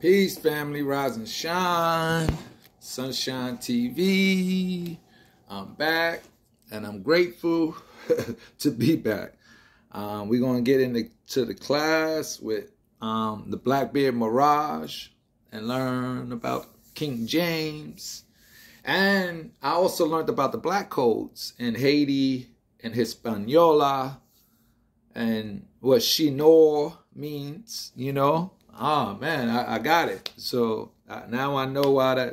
Peace, family. Rise and shine. SunshyneTV. I'm back, and I'm grateful to be back. We're going to get into the class with the Blackbeard Miraj and learn about King James. And I also learned about the black codes in Haiti and Hispaniola and what Shinor means, you know. Oh, man, I got it. So now I know why that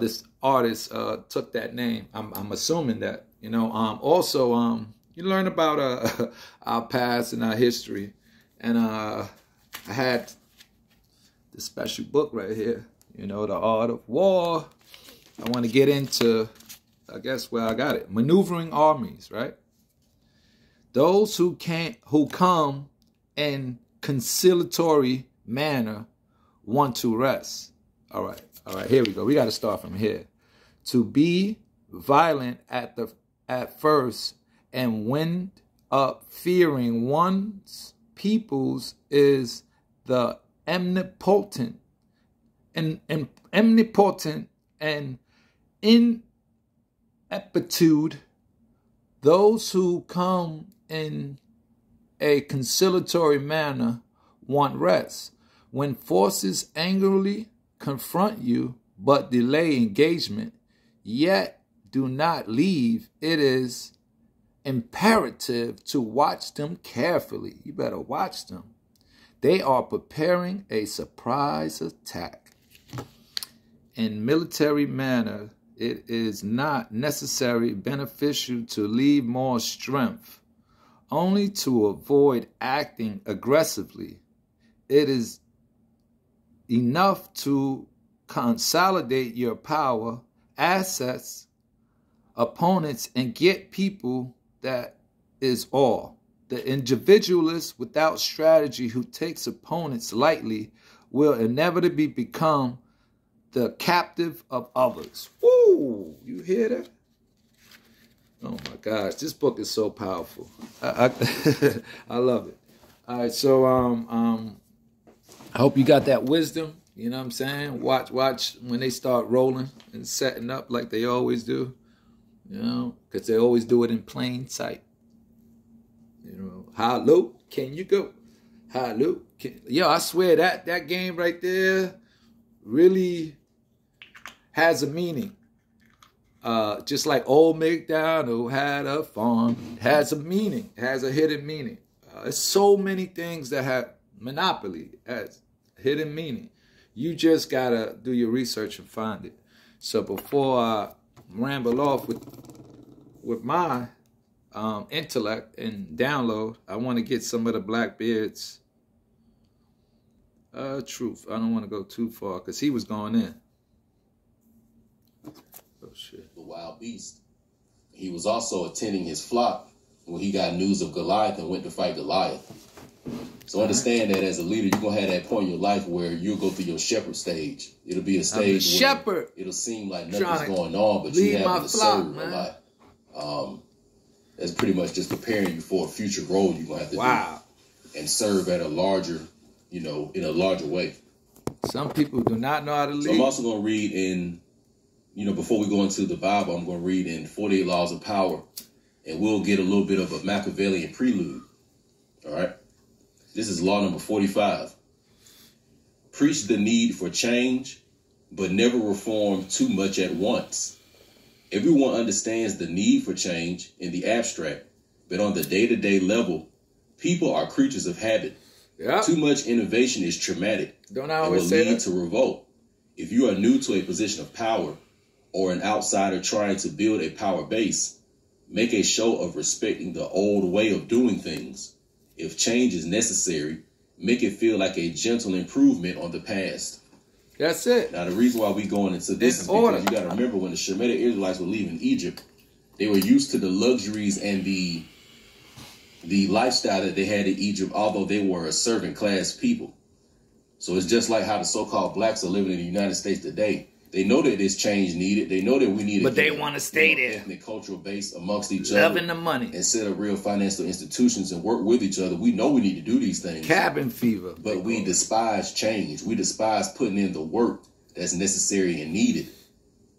this artist took that name. I'm assuming that, you know. Also, you learn about our past and our history. And I had this special book right here, you know, The Art of War. I want to get into, I guess, where I got it. Maneuvering armies, right? Those who come in conciliatory manner want to rest. All right, here we go. We got to start from here. To be violent at first and wind up fearing one's peoples is the omnipotent and ineptitude. Those who come in a conciliatory manner want rest. When forces angrily confront you but delay engagement, yet do not leave, it is imperative to watch them carefully. You better watch them. They are preparing a surprise attack. In military manner, it is not necessarily beneficial to leave more strength, only to avoid acting aggressively. It is enough to consolidate your power, assets, opponents, and get people. That is all. The individualist without strategy who takes opponents lightly will inevitably become the captive of others. Woo! You hear that? Oh my gosh, this book is so powerful. I love it. All right, so I hope you got that wisdom. You know what I'm saying? Watch when they start rolling and setting up like they always do. You know, because they always do it in plain sight. You know, how low can you go? How low can... Yo, I swear that game right there really has a meaning. Just like Old MacDonald had a farm, has a meaning, has a hidden meaning. There's so many things that have Monopoly has hidden meaning. You just gotta do your research and find it. So before I ramble off with my intellect and download, I want to get some of the Blackbeard's truth. I don't want to go too far because he was going in. Oh, shit. The wild beast. He was also attending his flock when he got news of Goliath and went to fight Goliath. So understand that as a leader, you're going to have that point in your life where you'll go through your shepherd stage. It'll be a stage where it'll seem like nothing's going on, but you have to serve a lot. That's pretty much just preparing you for a future role you're going to have to do. And serve at a larger, you know, in a larger way. Some people do not know how to lead. So I'm also going to read in, you know, before we go into the Bible, I'm going to read in 48 Laws of Power, and we'll get a little bit of a Machiavellian prelude. All right? This is law number 45. Preach the need for change, but never reform too much at once. Everyone understands the need for change in the abstract, but on the day-to-day level, people are creatures of habit. Yep. Too much innovation is traumatic. Don't I always say that? It will lead to revolt. If you are new to a position of power or an outsider trying to build a power base, make a show of respecting the old way of doing things. If change is necessary, make it feel like a gentle improvement on the past. That's it. Now, the reason why we going into this is because you got to remember when the Shemitic Israelites were leaving Egypt, they were used to the luxuries and the lifestyle that they had in Egypt, although they were a servant class people. So it's just like how the so-called blacks are living in the United States today. They know that there's change needed. They know that we need, but they want to stay there, ethnic, cultural base amongst each loving other, the money, and set up real financial institutions and work with each other. We know we need to do these things. Cabin fever. But we despise change. We despise putting in the work that's necessary and needed.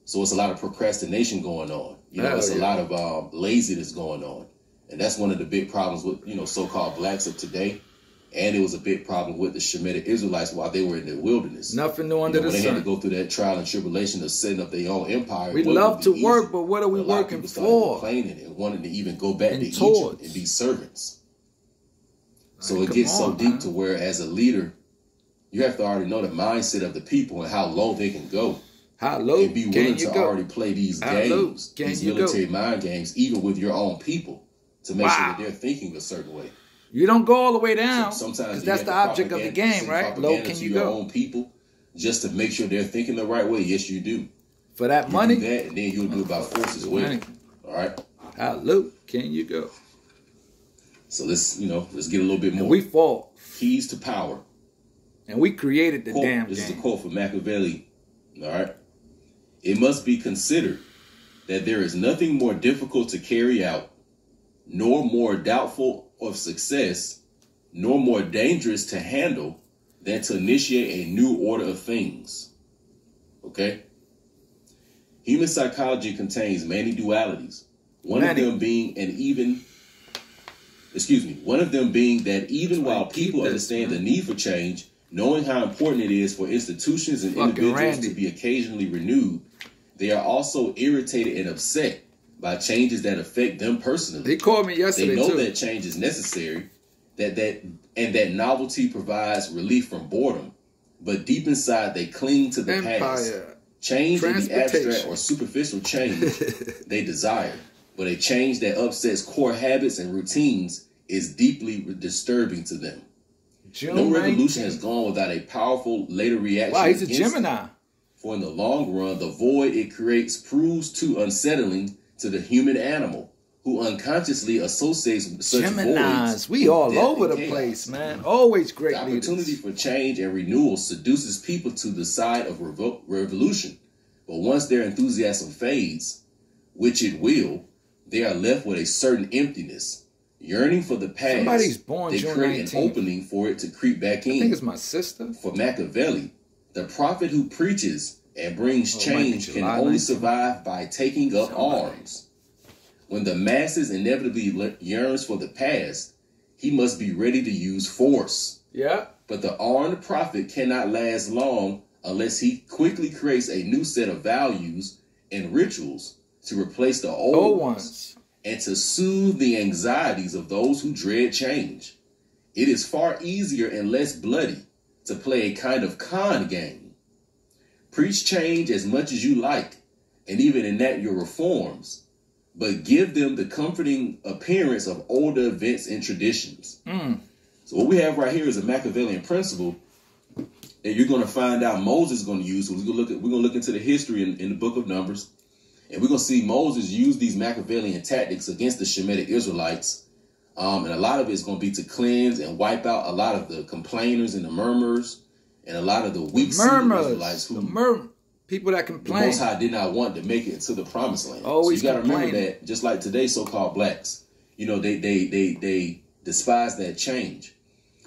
So it's a lot of procrastination going on. You know, it's a lot of laziness going on, and that's one of the big problems with so-called blacks of today. And it was a big problem with the Shemitic Israelites while they were in the wilderness. Nothing new under the sun. They had to go through that trial and tribulation of setting up their own empire. We love to work, but what are we working for? Complaining and wanting to even go back to Egypt and be servants. So it gets so deep to where, as a leader, you have to already know the mindset of the people and how low they can go. How low and be willing to already play these games, these military mind games, even with your own people, to make sure that they're thinking a certain way. You don't go all the way down. Sometimes that's the object of the game, right? Low can you go? Your own people, just to make sure they're thinking the right way. Yes, you do. For that money, do that, and then you'll do it by force as well. All right. How low can you go? So let's get a little bit more. And we fall. Keys to power. And we created the damn This game. is a quote from Machiavelli. All right. It must be considered that there is nothing more difficult to carry out, nor more doubtful of success, nor more dangerous to handle than to initiate a new order of things. Okay? Human psychology contains many dualities. One of them being that even while people understand the need for change, knowing how important it is for institutions and individuals to be occasionally renewed, they are also irritated and upset by changes that affect them personally. They called me yesterday. They know that change is necessary, that novelty provides relief from boredom, but deep inside they cling to the past. Change in the abstract or superficial change they desire, but a change that upsets core habits and routines is deeply disturbing to them. No revolution has gone without a powerful later reaction. Wow, he's a Gemini. For in the long run, the void it creates proves too unsettling to the human animal, who unconsciously associates such Geminis. We all over the place, man. Always great leaders. The opportunity for change and renewal seduces people to the side of revolution. But once their enthusiasm fades, which it will, they are left with a certain emptiness. Yearning for the past, somebody's born they June create 19th. An opening for it to creep back in. I think it's my sister. For Machiavelli, the prophet who preaches and brings change can only survive by taking up arms. When the masses inevitably yearns for the past, he must be ready to use force. Yeah. But the armed prophet cannot last long unless he quickly creates a new set of values and rituals to replace the old ones and to soothe the anxieties of those who dread change. It is far easier and less bloody to play a kind of con game. Preach change as much as you like, and even enact your reforms, but give them the comforting appearance of older events and traditions. So what we have right here is a Machiavellian principle that you're going to find out Moses is going to use. So we're going to look into the history in the book of Numbers, and we're going to see Moses use these Machiavellian tactics against the Shemitic Israelites. And a lot of it is going to be to cleanse and wipe out a lot of the complainers and the murmurers, and a lot of the weak Israelites who people that complain. The Most High did not want to make it into the promised land. Always so you got to remember that, just like today's so-called blacks, they despise that change.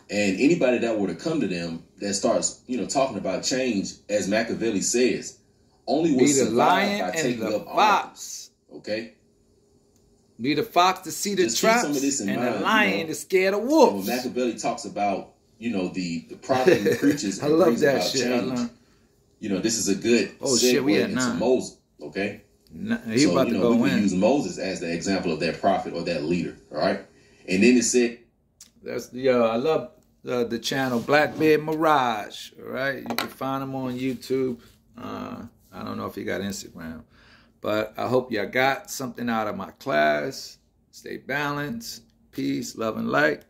And anybody that were to come to them that starts, talking about change, as Machiavelli says, only will survive by taking up arms. Okay? Be the fox to see the just traps, some of this in and mind, the lion is scared of wolves. When Machiavelli talks about, the prophet who preaches I and love brings that about shit. change. This is a good segue into Moses. Okay? He about to go we can use Moses as the example of that prophet or that leader. All right? And then it said, I love the channel Blackbeard Miraj. All right? You can find him on YouTube. I don't know if he got Instagram. But I hope y'all got something out of my class. Stay balanced. Peace, love, and light.